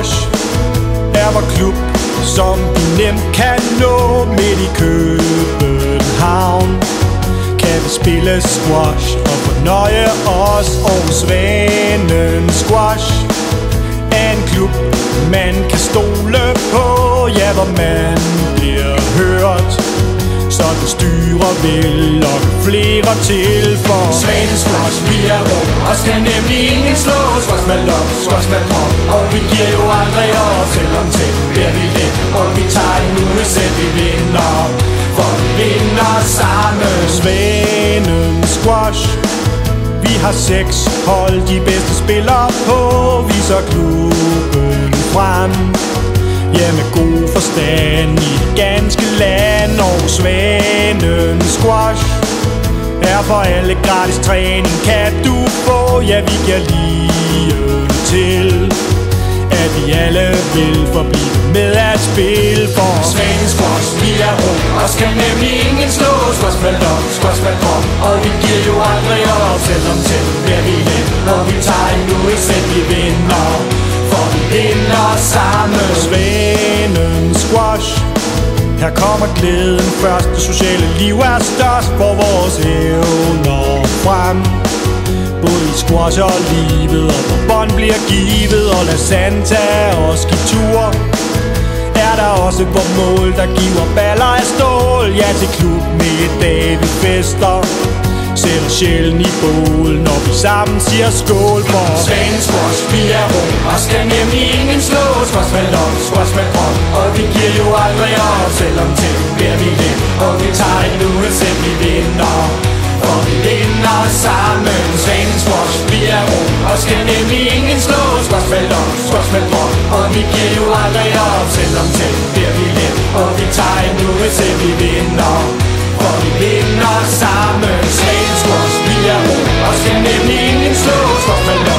Squash er vor klub, som vi nemt kan nå midt i København. Kan vi spille squash og fornøje os, og Svanen Squash er en klub, man kan stole på, ja, hvor man bliver hørt. Så det styrer vil lokke flere til, for Svanen Squash, vi er rum, og skal nemlig ingen slå. Squash med lov, squash med drop, og vi giver jo aldrig op. Selvom til bliver vi let, og vi tager en uge, selv vi vinder, for vi vinder sammen. Svanen Squash, vi har 6 hold, de bedste spillere på, viser klubben frem. Ja, med god forstand i et ganske land, og Svanen Squash er for alle gratis træning, kan du få. Ja, vi giver lige til, at vi alle vil forblive med at spille, for Svanen Squash, vi er rum, og skal nemlig ingen slå. Squash med lov, squash med drop, og vi giver jo aldrig op. Selvom til bliver vi let, og vi tager en uge, selv vi vinder, for vi vinder sammen. Svanen Squash, her kommer glæden først. Det sociale liv er størst, hvor vores evner frem. Både i squash og livet, og hvor bånd bliver givet, og lad Santa os give tur. Er der også på mål, der giver baller af stål. Ja, til klub med et dag vi fester, sætter sjælen i bål, når vi sammen siger skål, for Svanen Squash, vi er rum, og skal nemlig ingen slå. Squash med lov, squash med drop, og vi giver jo aldrig op. Selvom til bliver vi let, og vi tager en uge, selv vi vinder, for vi vinder sammen. Svanen Squash, vi er rum, og skal nemlig ingen slå. Squash med lov, squash med drop, og vi giver jo aldrig op. Selvom til bliver vi let, og vi tager en uge, selv vi vinder, for vi vinder sammen. Svanen Squash, vi er rum, og skal nemlig ingen slå. Squash med lov,